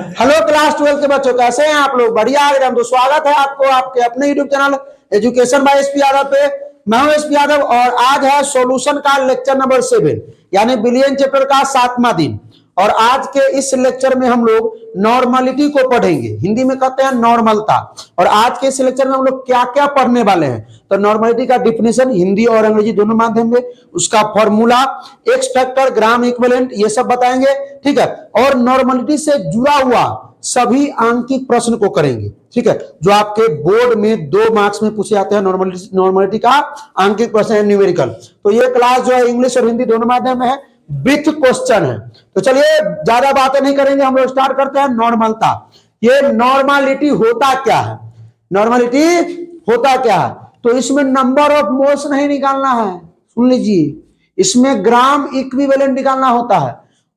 Hello class 12 के बच्चों, कैसे हैं आप लोग? बढ़िया एकदम। तो स्वागत है आपको आपके अपने YouTube channel education by SP Yadav पे। मैं हूं एसपी यादव और आज है सॉल्यूशन का लेक्चर नंबर 7 यानी बिलियन चैप्टर का 7वां दिन। और आज के इस लेक्चर में हम लोग नॉर्मलिटी को पढ़ेंगे, हिंदी में कहते हैं नॉर्मलता। और आज के इस लेक्चर में हम लोग क्या क्या पढ़ने वाले हैं, तो नॉर्मलिटी का डिफिनेशन हिंदी और अंग्रेजी दोनों माध्यम में, उसका formula, x factor, gram equivalent, ये सब बताएंगे, ठीक है। और नॉर्मलिटी से जुड़ा हुआ सभी आंकिक प्रश्न को करेंगे, ठीक है, जो आपके बोर्ड में 2 मार्क्स में पूछे जाते हैं। नॉर्मलिटी का आंकिक प्रश्न है, न्यूमेरिकल। तो ये क्लास जो है इंग्लिश और हिंदी दोनों माध्यम में है, विथ क्वेश्चन है। तो चलिए ज्यादा बातें नहीं करेंगे, हम लोग स्टार्ट करते हैं। नॉर्मलता, ये नॉर्मलिटी होता क्या है? नॉर्मलिटी होता क्या है? तो इसमें नंबर ऑफ मोल्स नहीं निकालना है, सुन लीजिए, इसमें ग्राम इक्विवेलेंट निकालना होता है।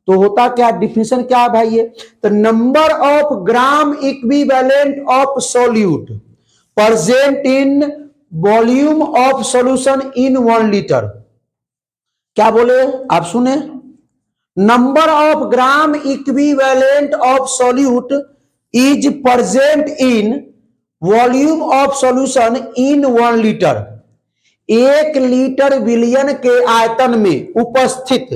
तो होता क्या, डिफिनेशन क्या है भाई? ये तो number of gram equivalent of solute present in volume of solution in 1 litre. क्या बोले आप? सुने, number of gram equivalent of solute is present in volume of solution in 1 litre. 1 litre विलयन के आयतन में उपस्थित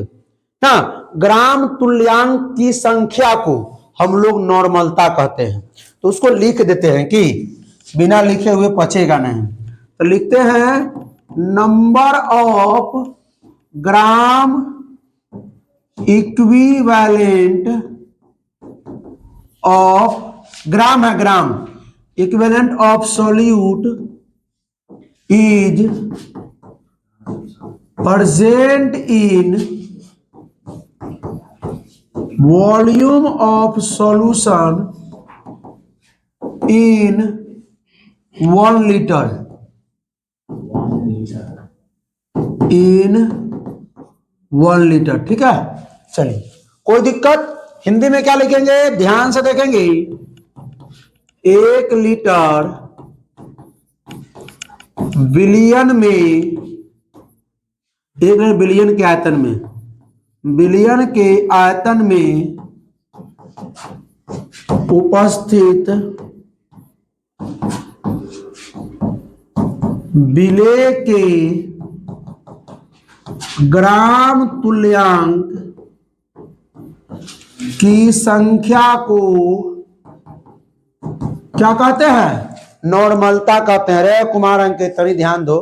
ना ग्राम तुल्यांक की संख्या को हम लोग नॉर्मलता कहते हैं। तो उसको लिख देते हैं कि बिना लिखे हुए पचेगा नहीं। तो लिखते हैं number of gram equivalent of, gram है, gram equivalent of solute is present in volume of solution in 1 litre in 1 litre, ठीक है। चलिए, कोई दिक्कत? हिंदी में क्या लिखेंगे, ध्यान से देखेंगे। 1 लीटर बिलियन में, 1 बिलियन के आयतन में, बिलियन के आयतन में उपस्थित विलेय के ग्राम तुल्यांक की संख्या को क्या कहते हैं? नॉर्मलता कहते हैं। रे कुमार अंकित, थोड़ी ध्यान दो,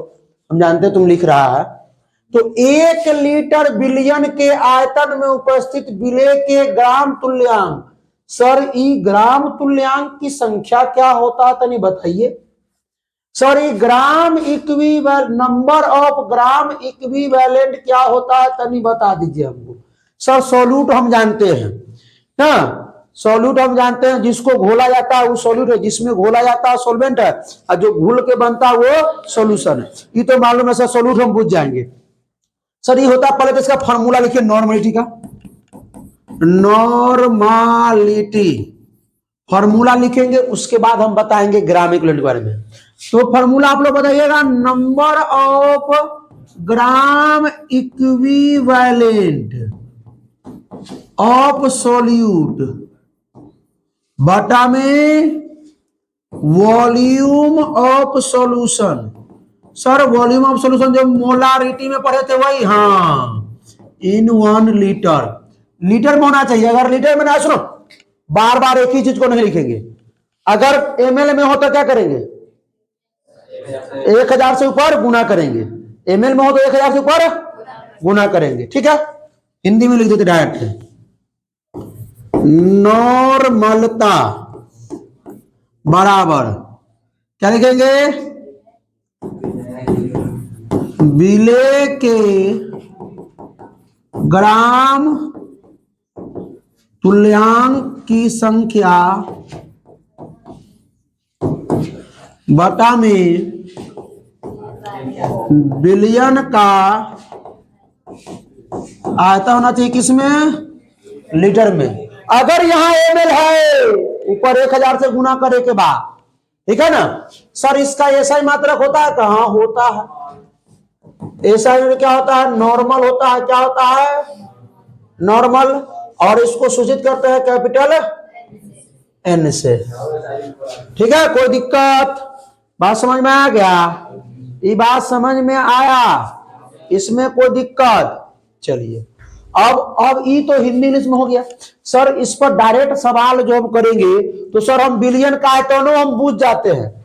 हम जानते तुम लिख रहा है। तो 1 लीटर बिलियन के आयतन में उपस्थित विलेय के ग्राम तुल्यांक। सर ई ग्राम तुल्यांक की संख्या क्या होता है, तनी बताइए। Sir E gram equivalent, number of gram equivalent क्या होता है, तनी बता दीजिए हमको। सर सॉल्यूट हम जानते हैं ना, सॉल्यूट हम जानते हैं, जिसको घोला जाता है वो सॉल्यूट है, जिसमें घोला जाता है सॉल्वेंट है, और जो घुल के बनता है वो सॉल्यूशन है। ये तो मालूम है सर, सॉल्यूट हम बुझ जाएंगे। सर ये होता है, पहले तो इसका फॉर्मूला लिखिए नॉर्मलिटी का। नॉर्मलिटी फॉर्मूला लिखेंगे, उसके बाद हम बताएंगे ग्राम इक्विवेलेंट के बारे में। तो फॉर्मूला आप लोग बताइएगा, number of gram equivalent of solute बटा में volume of solution. Sir volume of solution जो मोलारिटी में पढ़े थे वही, हाँ, इन 1 लीटर। लीटर में होना चाहिए, अगर लीटर में ना, सुनो, बार बार एक ही चीज को नहीं लिखेंगे। अगर एमएल में हो तो क्या करेंगे, 1000 से ऊपर गुना करेंगे। एमएल में हो तो 1000 से ऊपर गुना करेंगे, ठीक है। हिंदी में लिख देते डायरेक्ट। नॉर्मलता बराबर क्या लिखेंगे, विलेय के ग्राम तुल्यांक की संख्या बटा में बिलियन का आयतन होना चाहिए, किसमें? लीटर में। अगर यहाँ एमएल है, ऊपर 1000 से गुना करे के बाद, ठीक है ना। सर इसका ऐसा ही मात्रक होता है, कहाँ होता है? ऐसा ही क्या होता है, नॉर्मल होता है। क्या होता है? नॉर्मल। और इसको सूचित करते हैं कैपिटल N से। ठीक है, कोई दिक्कत? बात समझ में आ गया? ये बात समझ में आया? इसमें कोई दिक्कत? चलिए, अब ई तो हिंदी इंग्लिश में हो गया। सर इस पर डायरेक्ट सवाल जो हम करेंगे तो सर हम बिलियन का आयतनों हम बूझ जाते हैं,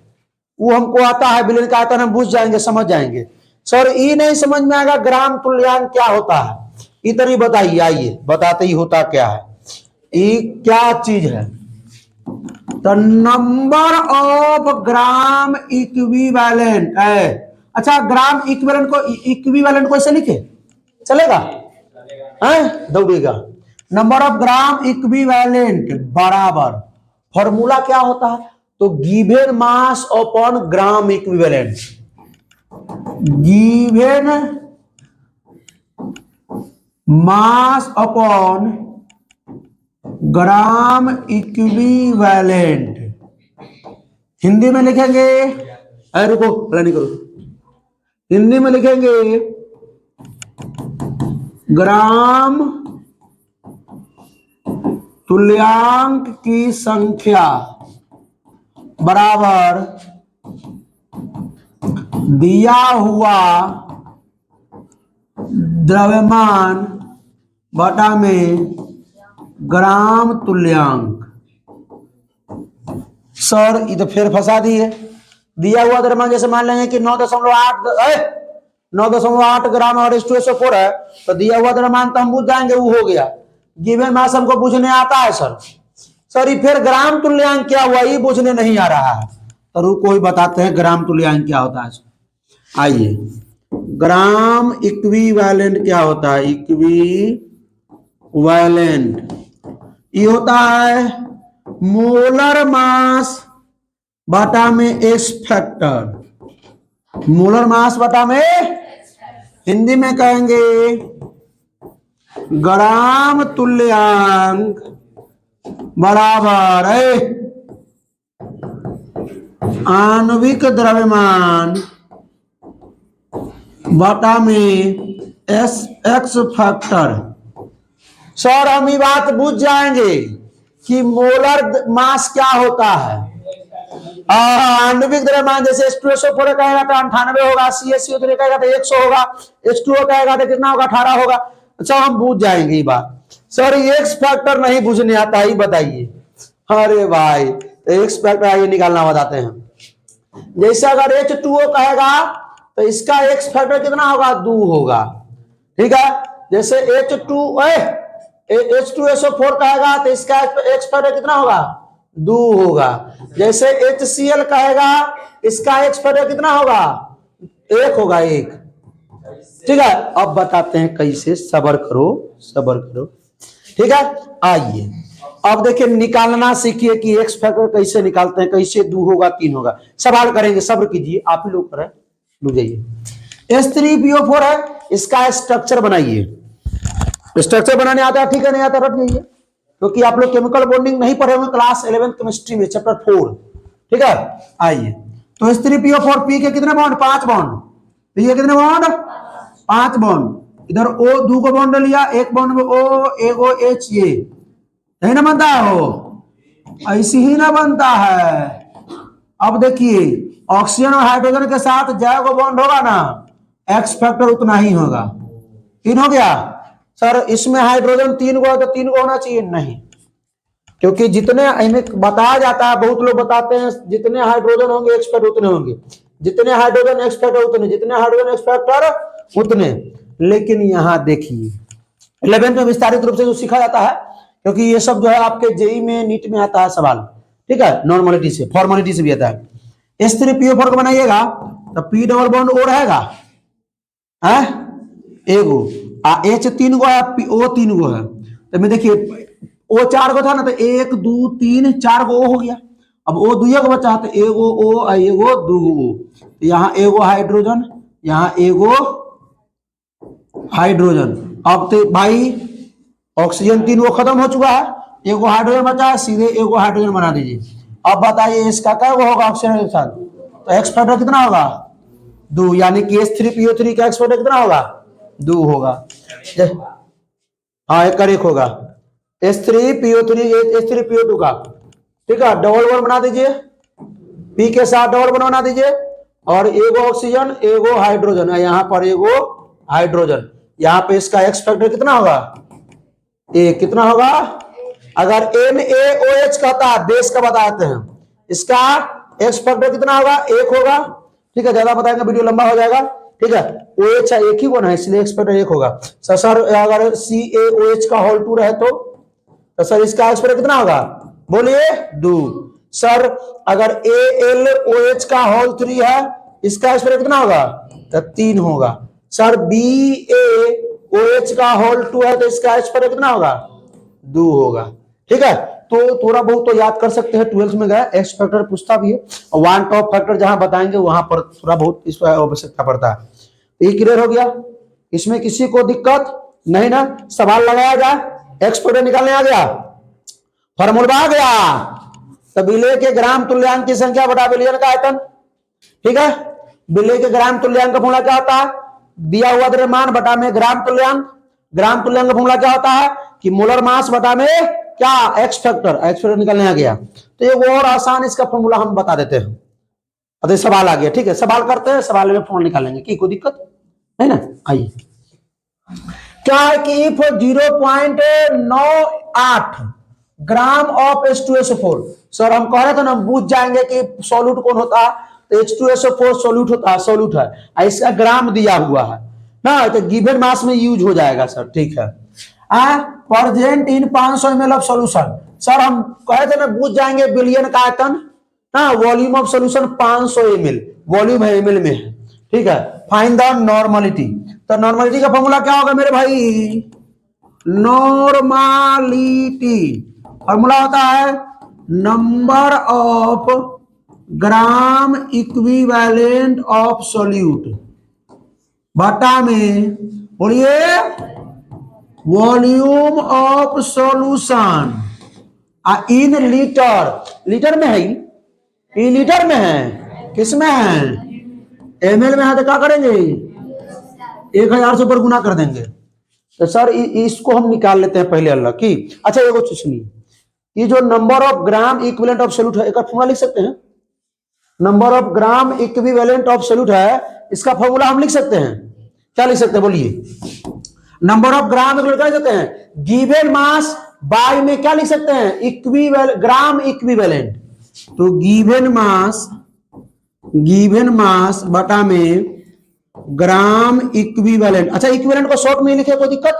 वो हमको आता है, बिलियन का आयतन हम बूझ जाएंगे, समझ जाएंगे। सर ई नहीं समझ में आएगा ग्राम तुल्यांक क्या होता है, इधर ही बताइए, आइए बताते ही होता क्या है। ई क्या चीज है? The number of gram equivalent है। अच्छा, ग्राम इक्विवेलेंट को ऐसे लिखे चलेगा? दौड़ेगा। नंबर ऑफ ग्राम इक्विवेलेंट बराबर, फॉर्मूला क्या होता है? तो given mass upon gram equivalent, given mass upon gram equivalent. Hindi में लिखेंगे, अरे रुको भला नहीं करो, हिंदी में लिखेंगे ग्राम तुल्यांक की संख्या बराबर दिया हुआ द्रव्यमान बटा में ग्राम तुल्यांक। सर ये तो फिर फंसा दिए। दिया हुआ द्रव्यमान जैसे मान लेंगे कि 9.8 ग्राम और H2SO4 है, तो दिया हुआ द्रव्यमान तो हम बुझ जाएंगे, वो हो गया। गिवन मास हमको पूछने आता है सर। सर ये फिर ग्राम तुल्यांक क्या हुआ, ये पूछने नहीं आ रहा है, तो रुको ही बताते हैं ग्राम तुल्यांक क्या होता है। आइए, ग्राम इक्विवेलेंट क्या होता है? इक्विवेलेंट ये होता है मोलर मास बटा में एक्स फैक्टर। मोलर मास बटा में, हिंदी में कहेंगे ग्राम तुल्यांक बराबर है आणविक द्रव्यमान बटा में एक्स फैक्टर। सर हम ये बात बुझ जाएंगे कि मोलर मास क्या होता है। आणविक द्रव्यमान जैसे H2SO4 कहेगा तो 98 होगा, CaCO3 कहेगा तो 100 होगा, H2O कहेगा तो कितना होगा? 18 होगा। अच्छा हम बुझ जाएंगे ये बात। सर एक्स फैक्टर नहीं बुझने आता ही बताइए। अरे भाई तो एक्स फैक्टर आइए निकालना बताते हैं। जैसे अगर H2O कहेगा तो इसका एक्स फैक्टर कितना होगा? 2 होगा। ठीक है, जैसे H2SO4 कहेगा तो इसका एक्स फैक्टर कितना होगा? 2 होगा। जैसे HCl कहेगा इसका एक्स फैक्टर कितना होगा? 1 होगा, 1। ठीक है, अब बताते हैं कैसे, सब्र करो सब्र करो। ठीक है, आइए अब देखिए निकालना सीखिए कि एक्स फैक्टर कैसे निकालते हैं, कैसे 2 होगा 3 होगा। सवाल करेंगे, सब्र कीजिए, आप ही लोग करें, रुक जाइए। H3PO4 है, इसका स्ट्रक्चर बनाइए। स्ट्रक्चर बनाने आता है? ठीक है, नहीं आता रट जाइए, क्योंकि आप लोग केमिकल बॉन्डिंग नहीं पढ़े होंगे क्लास 11th केमिस्ट्री में चैप्टर 4। ठीक है, आइए तो H3PO4 पी के कितने बॉन्ड? 5 बॉन्ड। पी के कितने बॉन्ड? 5 बॉन्ड। इधर O 2 को बॉन्ड लिया, एक बॉन्ड में O, एक O H, ये नहीं ना बनता है, हो ऐसी ही ना बनता है। अब देखिए ऑक्सीजन और हाइड्रोजन के साथ जय को बॉन्ड होगा ना, एक्स फैक्टर उतना ही होगा। 3 हो गया। सर इसमें हाइड्रोजन 3 को है तो 3 को होना चाहिए? नहीं, क्योंकि जितने इन्हें बताया जाता है, बहुत लोग बताते हैं जितने हाइड्रोजन होंगे एक्स फैक्टर उतने होंगे, जितने हाइड्रोजन एक्स फैक्टर उतने, जितने हाइड्रोजन एक्स फैक्टर उतने। लेकिन यहां देखिए 11th में विस्तारित रूप से जो सीखा जाता है, क्योंकि ये सब जो है आपके जेई में, नीट में आता है सवाल। ठीक है, नॉर्मलिटी से, फॉर्मेलिटी से भी आता है। H3PO4 को बनाइएगा तो P डबल बॉन्ड O रहेगा, एगो H 3 गो है, O 3 गो है। तो मैं देखिए O 4 गो था ना, तो 1 2 3 4 गो O हो गया। अब O 2 को बचा तो एगो O एगो 2 O, तो यहाँ एगो हाइड्रोजन, यहाँ एगो हाइड्रोजन। अब तो भाई ऑक्सीजन 3 गो खत्म हो चुका है, एगो हाइड्रोजन बचा है, सीधे एगो हाइड्रोजन बना दीजिए। अब बताइए इसका क्या होगा ऑक्सीजन के साथ? तो एक्स फैक्टर कितना होगा? 2, यानी कि H3PO3 का एक्स फैक्टर कितना होगा? 2 होगा। हाँ, एक होगा H3PO3 H3PO2 का। ठीक है, डबल बॉन्ड बना दीजिए, पी के साथ डबल बॉन्ड बना दीजिए, और एगो ऑक्सीजन एगो हाइड्रोजन है, यहाँ पर एगो हाइड्रोजन, यहाँ पे इसका एक्स फैक्टर कितना होगा, ए, कितना होगा, अगर NaOH कहता है बेस का बताते हैं, इसका एक्स फैक्टर कितना होगा, एक होगा। ठीक है, ज्यादा बताएंगे वीडियो लंबा हो जाएगा। ठीक है, OH एक ही बना है इसलिए एक्स फैक्टर एक होगा। सर अगर CaOH का होल 2 रहे तो सर इसका एक्स फैक्टर कितना होगा, बोलिए 2। सर अगर AlOH का होल 3 है, इसका एक्स फैक्टर कितना होगा, तो 3 होगा। सर BaOH का होल 2 है तो इसका एक्स फैक्टर कितना होगा, 2 होगा। ठीक है, तो थोड़ा बहुत तो याद कर सकते हैं, 12th में गया एक्स फैक्टर पूछता भी है, और वन टॉप फैक्टर जहां बताएंगे वहां पर थोड़ा बहुत इस पर आवश्यकता पड़ता है। तो ये क्लियर हो गया, इसमें किसी को दिक्कत नहीं ना, सवाल लगाया जाए, एक्स फैक्टर निकालने आ गया, फॉर्मूला आ गया, तो विलेय के ग्राम तुल्यांक की संख्या बटा विलयन का आयतन। ठीक है, विलेय के ग्राम तुल्यांक का फॉर्मूला क्या होता है, दिया हुआ द्रव्यमान बटा में ग्राम तुल्यांक। ग्राम तुल्यांक का फॉर्मूला क्या होता है कि मोलर मास बटा में क्या, एक्स फैक्टर निकलने आ गया। तो ये वो और आसान इसका फॉर्मूला हम बता देते हैं। अब सवाल आ गया, ठीक है, सवाल करते हैं, सवाल में फॉर्मूला निकालेंगे, की कोई दिक्कत है ना। आइए, क्या है कि if 0.98 gram of H2SO4, sir हम कह रहे थे ना, हम पूछ जाएंगे कि सॉल्यूट कौन होता है, तो H2SO4 सॉल्यूट होता है, सॉल्यूट है, इसका ग्राम दिया हुआ है ना, तो गिवन मास में यूज हो जाएगा सर। ठीक है, present in 500 ml of solution, sir हम कहे थे ना पूछ जाएंगे बिलियन का आयतन, हाँ volume of solution 500 ml, volume है ml में है। ठीक है, फाइंड द नॉर्मलिटी, तो नॉर्मलिटी का फॉर्मूला क्या होगा मेरे भाई, नॉर्मलिटी फॉर्मूला होता है number of gram equivalent of solute बटा में, बोलिए, volume of solution in litre, litre में है, ई लीटर में है, किस में है, ml में है, तो क्या करेंगे 1000 से ऊपर गुना कर देंगे। तो सर इसको हम निकाल लेते हैं पहले अल्लाह की। अच्छा एगो चीज सुनिए, ये जो number of gram equivalent of solute है, एक फॉर्मूला लिख सकते हैं, number of gram equivalent of solute है, इसका फॉर्मूला हम लिख सकते हैं, क्या लिख सकते हैं बोलिए, नंबर ऑफ ग्राम इक्विवेलेंट क्या लिख सकते हैं, गिवन मास बाय में क्या लिख सकते हैं, इक्विवेलेंट, ग्राम इक्विवेलेंट, तो गिवन मास बटा में ग्राम इक्विवेलेंट। अच्छा इक्विवेलेंट को शॉर्ट में लिखे, कोई दिक्कत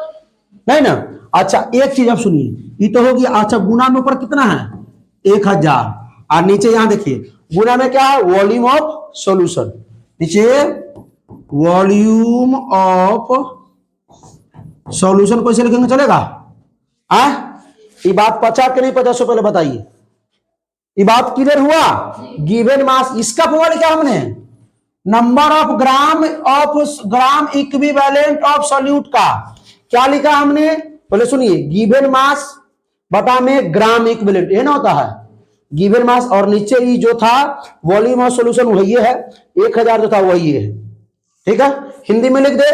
नहीं ना। अच्छा एक चीज आप सुनिए, ये तो होगी, अच्छा गुना में ऊपर कितना है 1000, और नीचे यहां देखिए गुना में क्या है, वॉल्यूम ऑफ सॉल्यूशन, नीचे वॉल्यूम ऑफ सॉल्यूशन कैसे लिखेंगे चलेगा, ये बात 50 के नहीं 50 पहले बताइए, ये बात क्लियर हुआ। गिवन मास, इसका फॉर्मूला लिखा हमने, number of gram equivalent of solute का क्या लिखा हमने, पहले सुनिए, गिवन मास बटा में ग्राम इक्विवेलेंट, ये ना होता है गिवन मास, और नीचे ये जो था वॉल्यूम ऑफ सॉल्यूशन वही है, 1000 जो था वही है। ठीक है, हिंदी में लिख दे,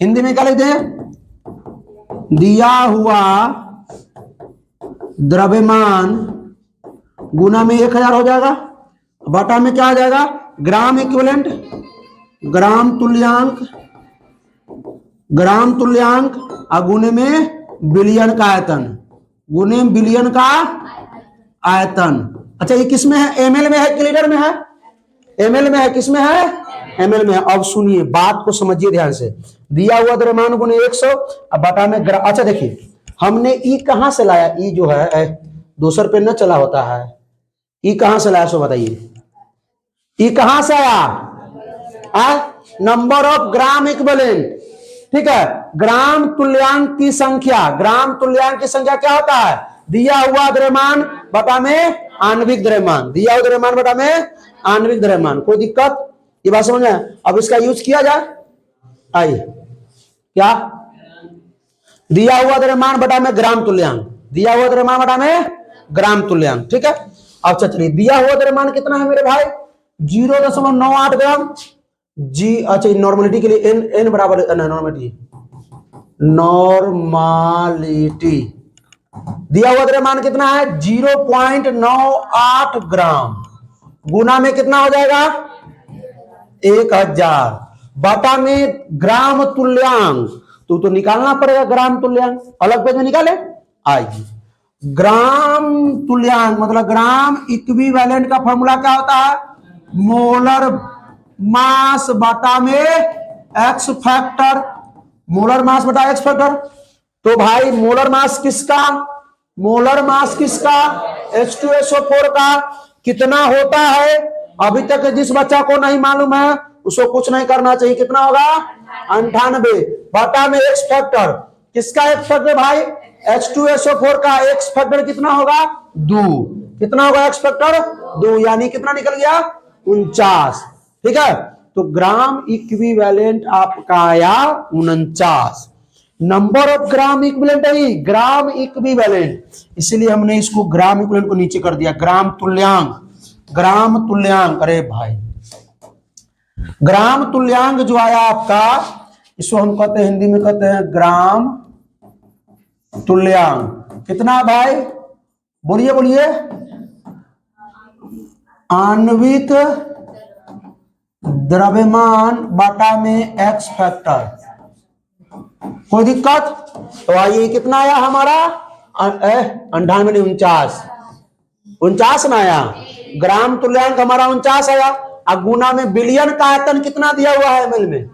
हिंदी में क्या लिख दे, दिया हुआ द्रव्यमान गुना में 1000 हो जाएगा, बटा में क्या आ जाएगा, ग्राम इक्विवेलेंट, ग्राम तुल्यांक और गुने में बिलियन का आयतन, गुने बिलियन का आयतन। अच्छा ये किस में है, ml में है कि लीटर में है, ml में है, किस में है, ml में है। अब सुनिए बात को समझिए ध्यान से, दिया हुआ द्रव्यमान गुने 100 और बटा में ग्राम। अच्छा देखिए हमने ई कहां से लाया, ई जो है 200 रुपये न चला होता है, ई कहां से लाया सो बताइए, ई कहां से आया, नंबर ऑफ ग्राम इक्विवेलेंट। ठीक है, ग्राम तुल्यांक की संख्या, ग्राम तुल्यांक की संख्या क्या होता है, दिया हुआ द्रव्यमान बटा में आणविक द्रव्यमान, दिया हुआ द्रव्यमान बटा में आणविक द्रव्यमान। कोई दिक्कत, ये बात समझ में। अब इसका यूज किया जाए, आइए क्या, दिया हुआ द्रव्यमान बटा में ग्राम तुल्यांक, दिया हुआ द्रव्यमान बटा में ग्राम तुल्यांक। ठीक है, अब चलिए दिया हुआ द्रव्यमान कितना है मेरे भाई, 0.98 ग्राम जी। अच्छा नॉर्मलिटी के लिए एन बराबर नॉर्मलिटी दिया हुआ द्रव्यमान कितना है 0.98 ग्राम, गुना में कितना हो जाएगा 1000, बटा में ग्राम तुल्यांक, तो निकालना पड़ेगा ग्राम तुल्यांक, अलग पेज में निकाले। आइए ग्राम तुल्यांक मतलब ग्राम इक्विवेलेंट का फॉर्मूला क्या होता है, मोलर मास बटा में एक्स फैक्टर, मोलर मास बटा एक्स फैक्टर। तो भाई मोलर मास किसका, मोलर मास किसका H2SO4 का कितना होता है, अभी तक जिस बच्चा को नहीं मालूम है उसको कुछ नहीं करना चाहिए, कितना होगा 98 बटा में एक्स फैक्टर, किसका एक्स फैक्टर भाई H2SO4 का एक्स फैक्टर कितना होगा 2, कितना होगा एक्स फैक्टर 2, यानी कितना निकल गया 49, ठीक है। तो ग्राम इक्विवेलेंट आपका आया 49, नंबर ऑफ ग्राम इक्विवेलेंट है ग्राम इक्विवेलेंट, इसलिए हमने इसको ग्राम इक्विवेलेंट को नीचे कर दिया, ग्राम तुल्यांक, ग्राम तुल्यांक। अरे भाई ग्राम तुल्यांक जो आया आपका, इसको हम कहते हैं हिंदी में कहते हैं ग्राम तुल्यांक, कितना भाई बोलिए बोलिए, आणविक द्रव्यमान बटा में एक्स फैक्टर, कोई दिक्कत। तो आइए कितना आया हमारा 98 49 में आया, ग्राम तुल्यांक हमारा 49 आया, और गुना में बिलियन का आयतन कितना दिया हुआ है एमएल में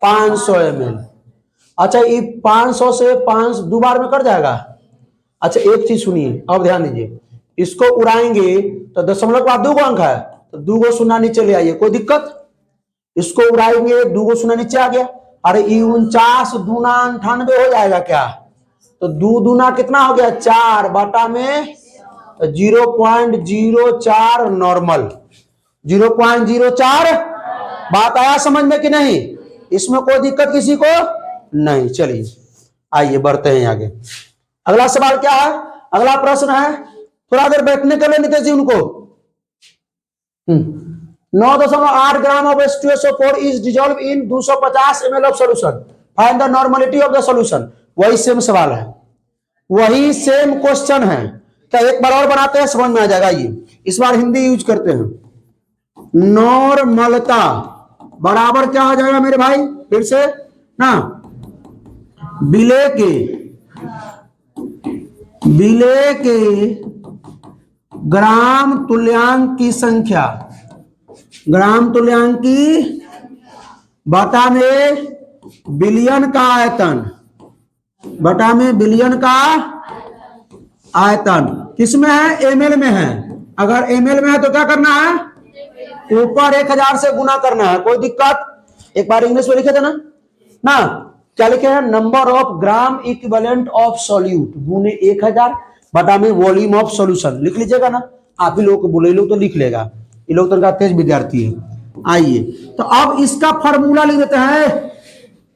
500 ml। अच्छा ये 500 से 5 दो बार में कट जाएगा। अच्छा एक चीज सुनिए अब ध्यान दीजिए, इसको उड़ाएंगे तो दशमलव के बाद 2 अंक है, तो 2 शून्य नीचे ले आइए, कोई दिक्कत। इसको उड़ाएंगे 2 शून्य नीचे आ गया, अरे 49 दूना 98 हो जाएगा क्या, तो 2 दूना कितना हो गया 4 बटा में 0.04 नॉर्मल, 0.04। बात आया समझ में कि नहीं, इसमें कोई दिक्कत किसी को नहीं। चलिए आइए बढ़ते हैं आगे, अगला सवाल क्या है, अगला प्रश्न है, थोड़ा देर बैठने के लिए नीतीश जी उनको। 9.8 gram of H2SO4 is dissolve in 250 ml of solution, find the normality of the solution. वही सेम सवाल है, वही सेम क्वेश्चन है, क्या एक बार और बनाते हैं समझ में आ जाएगा। ये इस बार हिंदी यूज करते हैं, नॉर्मलता बराबर क्या हो जाएगा मेरे भाई फिर से ना, विलेय के ग्राम तुल्यांक की संख्या, ग्राम तुल्यांक की बटा में बिलियन का आयतन, बटा में बिलियन का आयतन किसमें है एमएल में है, अगर एमएल में है तो क्या करना है ऊपर 1000 से गुना करना है, कोई दिक्कत। एक बार इंग्लिश में लिखे थे ना क्या लिखे हैं, number of gram equivalent of solute गुने 1000 बटा में वॉल्यूम ऑफ सॉल्यूशन, लिख लीजिएगा ना, आप ही लोग को बोले, लोग तो लिख लेगा, ये लोग तो तेज विद्यार्थी है। आइए तो अब इसका फॉर्मूला लिख देते हैं,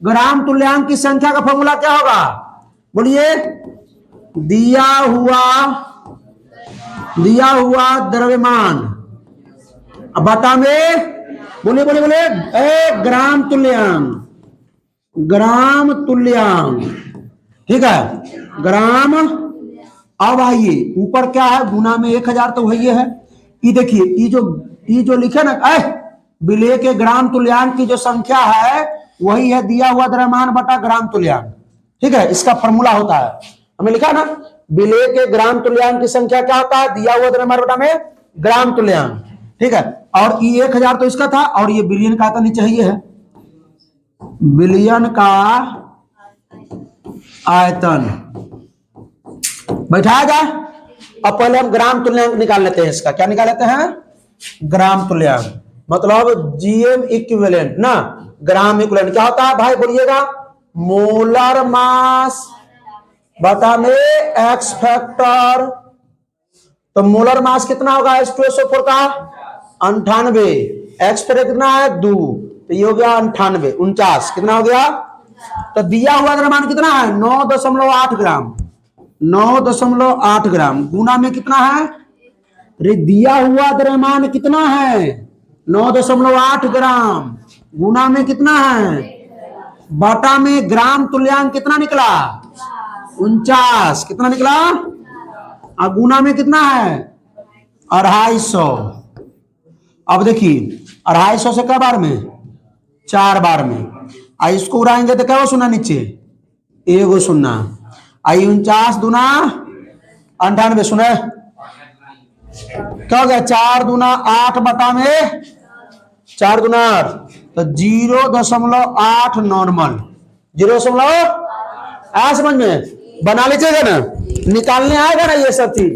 ग्राम तुल्यांक की संख्या का फॉर्मूला क्या होगा बोलिए, दिया हुआ द्रव्यमान बटा में बोलिए बोलिए बोलिए ग्राम तुल्यांक, ग्राम तुल्यांक, ठीक है ग्राम। अब आइए ऊपर क्या है गुना में 1000 तो वही है, ये देखिए ये जो लिखे ना विलेय के ग्राम तुल्यांक की जो संख्या है वही है दिया हुआ द्रव्यमान बटा ग्राम तुल्यांक, ठीक है, इसका फॉर्मूला होता है, हमें लिखा ना विलेय के ग्राम तुल्यांक की संख्या क्या होता है, दिया हुआ द्रव्यमान बटा में ग्राम तुल्यांक, ठीक है। और ये 1000 तो इसका था, और ये बिलियन का तो नीचे ही है, बिलियन का आयतन बैठाया जाए। अब पहले हम ग्राम तुल्यांक निकाल लेते हैं, इसका क्या निकाल लेते हैं ग्राम तुल्यांक, मतलब जीएम इक्विवेलेंट ना, ग्राम इक्विवेलेंट क्या होता है भाई बोलिएगा, मोलर मास बटा में एक्स फैक्टर। तो मोलर मास कितना होगा H2SO4 का 98, एक्स फैक्टर कितना है 2, तो ये हो गया 98 49, कितना हो गया। तो दिया हुआ द्रव्यमान कितना है 9.8 ग्राम, 9.8 ग्राम गुना में कितना है, अरे दिया हुआ द्रव्यमान कितना है 9.8 ग्राम गुना में कितना है, बटा में ग्राम तुल्यांक कितना निकला 49 कितना निकला, और गुना में कितना है 250। अब देखिए 250 से क्या बार में 4 बार में, आ इसको उड़ाएंगे तो क्या सुना नीचे एगो सुनना, आई 49 दूना 98 सुने क्या हो गया, 4 दूना 8 बटा में 4 दूना 8, तो 0.8 नॉर्मल, 0.8 आया समझ में, बना लीजिएगा ना, निकालने आएगा ना ये सब चीज।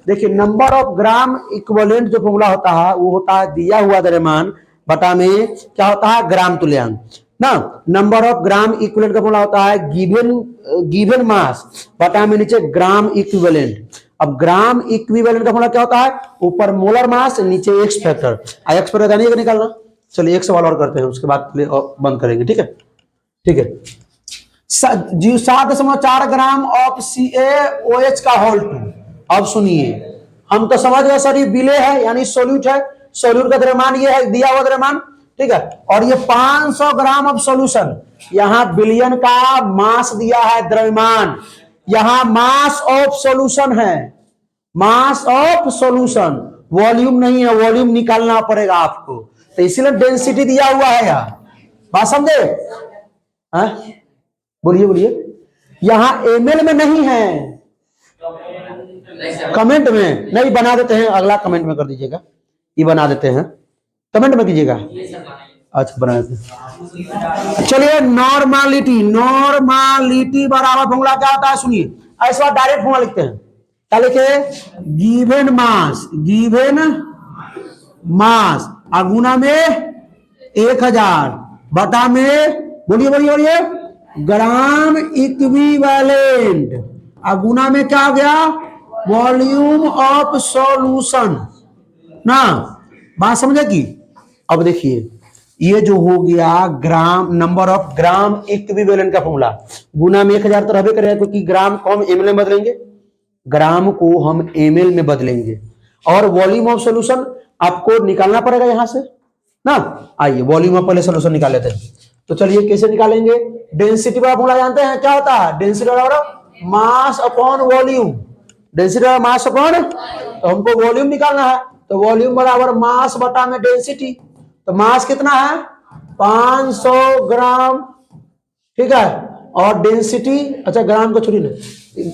देखिए नंबर ऑफ ग्राम इक्विवेलेंट जो फॉर्मूला होता है वो होता है दिया हुआ द्रव्यमान बटा में क्या होता है ग्राम तुल्यांक ना। नंबर ऑफ ग्राम इक्विवेलेंट का फॉर्मूला होता है गिवन मास बटा में नीचे ग्राम इक्विवेलेंट। अब ग्राम इक्विवेलेंट का फॉर्मूला क्या होता है, ऊपर मोलर मास नीचे एक्स फैक्टर, एक्स फैक्टर जानिए निकालना। चलिए एक सवाल और करते हैं उसके बाद बंद करेंगे, ठीक है ठीक है। 7.4 ग्राम ऑफ CaOH का होल 2। अब सुनिए हम तो समझ गए सर ये बिले है यानी सोल्यूट है, सोल्यूट का द्रव्यमान ये है दिया हुआ द्रव्यमान, ठीक है। और ये 500 ग्राम ऑफ सोल्यूशन, यहां बिलियन का मास दिया है द्रव्यमान, यहां मास ऑफ सोल्यूशन है, मास ऑफ सोल्यूशन, वॉल्यूम नहीं है, वॉल्यूम निकालना पड़ेगा आपको, तो इसीलिए डेंसिटी दिया हुआ है यहाँ, बात समझे। बोलिए बोलिए, यहां ml में नहीं है, कमेंट में नहीं, बना देते हैं, अगला कमेंट में कर दीजिएगा, ये बना देते हैं, कमेंट में कीजिएगा, अच्छा बना देते हैं। चलिए नॉर्मालिटी, नॉर्मालिटी बराबर फॉर्मूला क्या होता है सुनिए, ऐसा डायरेक्ट फॉर्मूला लिखते हैं, क्या लिखे, गिवन मास गुना में 1000 बटा में बोलिए बोलिए बोलिए ग्राम इक्विवेलेंट, गुना में क्या हो गया वॉल्यूम ऑफ सॉल्यूशन ना, बात समझे की। अब देखिए ये जो हो गया ग्राम, नंबर ऑफ ग्राम इक्विवेलेंट का फॉर्मूला, गुना में 1000 तो रहबे करेगा क्योंकि ग्राम को हम ml में बदलेंगे, ग्राम को हम ml में बदलेंगे, और वॉल्यूम ऑफ सॉल्यूशन आपको निकालना पड़ेगा यहां से ना। आइए वॉल्यूम ऑफ पहले सॉल्यूशन निकाल लेते हैं, तो चलिए कैसे निकालेंगे, डेंसिटी का फॉर्मूला जानते हैं क्या होता है, डेंसिटी बराबर मास अपॉन वॉल्यूम, डेंसिटी बराबर मास अपॉन, तो हमको वॉल्यूम निकालना है, तो वॉल्यूम बराबर मास बटा में डेंसिटी, तो मास कितना है 500 ग्राम, ठीक है, और डेंसिटी, अच्छा ग्राम को छोड़िए ना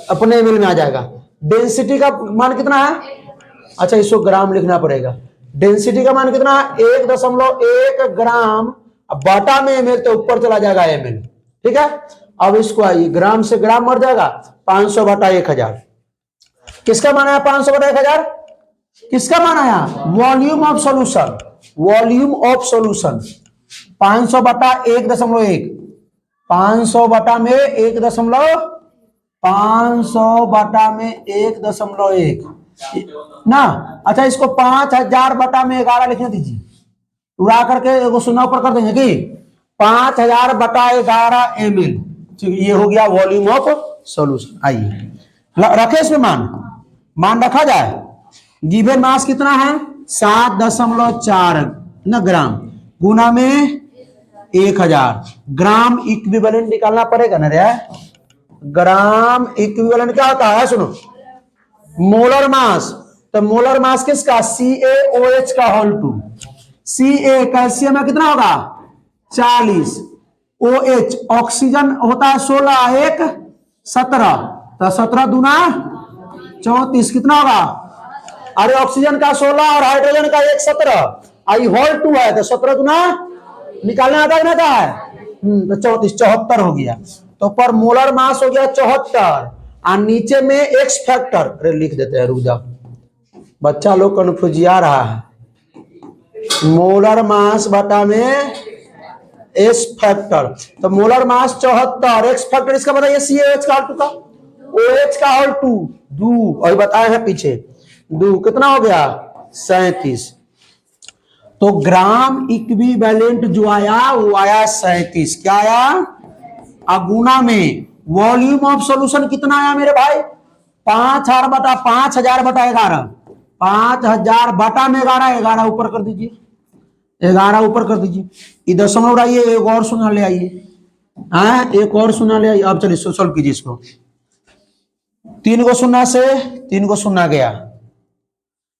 अपने ml में आ जाएगा, डेंसिटी का मान कितना है, अच्छा इसको ग्राम लिखना पड़ेगा, डेंसिटी का मान कितना है 1.1 ग्राम, बटा में ml तो ऊपर चला जाएगा ml, ठीक है। अब इसको आइए ग्राम से ग्राम मर जाएगा, 500 बटा 1000, किसका मान आया 500 बटा 1000, किसका मान आया volume of solution, volume of solution 500 बटा 1.1, 500 बटा में 500 बटा में 1.1 ना, अच्छा इसको 5000 बटा में 11 लिखने दीजिए, उड़ा करके एगो शून्य ऊपर कर देंगे कि 5000 बटा 11 ml, ये हो गया वॉल्यूम ऑफ सॉल्यूशन। आइए रखे इसमें मान रखा जाए, गिवन मास कितना है 7.4 न ग्राम, गुना में 1000, ग्राम इक्विवेलेंट निकालना पड़ेगा ना रे, ग्राम इक्विवेलेंट क्या होता है सुनो, मोलर मास, तो मोलर मास किसका CaOH का होल 2, Ca कैल्शियम में कितना होगा 40, OH ऑक्सीजन होता है 16, 1 17, तो 17 दूना 34 कितना होगा, अरे ऑक्सीजन का 16 और हाइड्रोजन का 1 17, आई होल 2 है तो 17 दूना निकालना आता है ना है, तो 34 74 हो गया, तो पर मोलर मास हो गया 74, और नीचे में एक्स फैक्टर, अरे लिख देते हैं रुक जाओ, बच्चा लोग कन्फ्यूज आ रहा है, मोलर मास बटा में एस फैक्टर, तो मोलर मास 74, एक्स फैक्टर इसका बताइए CaOH का होल 2 का, OH का होल 2 2, और बताए हैं पीछे 2 कितना हो गया 37, तो ग्राम इक्विवेलेंट जो आया वो आया 37, क्या आया, अगुना में वॉल्यूम ऑफ सॉल्यूशन कितना आया मेरे भाई 5000 बटा 11, 5000 बटा में 11 ऊपर कर दीजिए, 11 ऊपर कर दीजिए, इधर दशमलव आइए, एक और शून्य ले आइए, हाँ एक और शून्य ले आइए। अब चलिए सोल्व कीजिए इसको, 3 को शून्य से 3 को शून्य गया,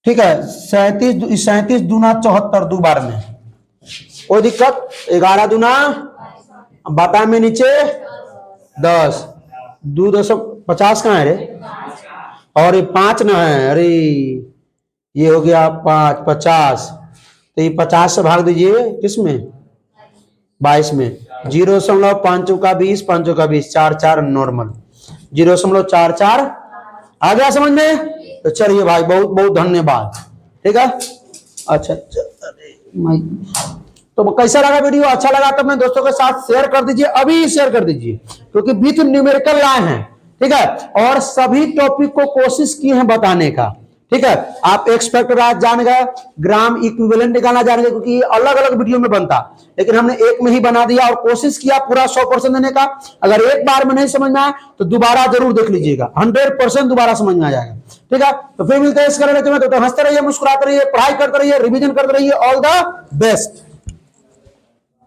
ठीक है। 37 दूना 74 दो बार में, कोई दिक्कत। 11 दूना बाटा में नीचे 10, 250 कहाँ है रे, और ये 5 ना है, अरे ये हो गया 5 50, तो ये 50 से भाग दीजिए किसमें, 22 में। 0.5 का 20, 5 का 20, 4 4 नॉर्मल, 0.44 आ गया समझ में। तो चलिए भाई, बहुत बहुत धन्यवाद, ठीक है। अच्छा तो कैसा लगा वीडियो, अच्छा लगा तो अपने दोस्तों के साथ शेयर कर दीजिए, अभी शेयर कर दीजिए, क्योंकि विथ न्यूमेरिकल लाए हैं, ठीक है। और सभी टॉपिक को कोशिश की है बताने का, ठीक है। आप एक्स फैक्टर आज जान गए, ग्राम इक्विवेलेंट निकालना जान गए, क्योंकि अलग अलग वीडियो में बनता, लेकिन हमने एक में ही बना दिया और कोशिश किया पूरा 100% देने का। अगर एक बार में नहीं समझ में आए तो दोबारा जरूर देख लीजिएगा, 100% दोबारा समझ में आ जाएगा, ठीक है। तो फिर मिलते हैं इस करने में, तो हंसते रहिए, मुस्कुराते रहिए, पढ़ाई करते रहिए, रिवीजन करते रहिए। All the best.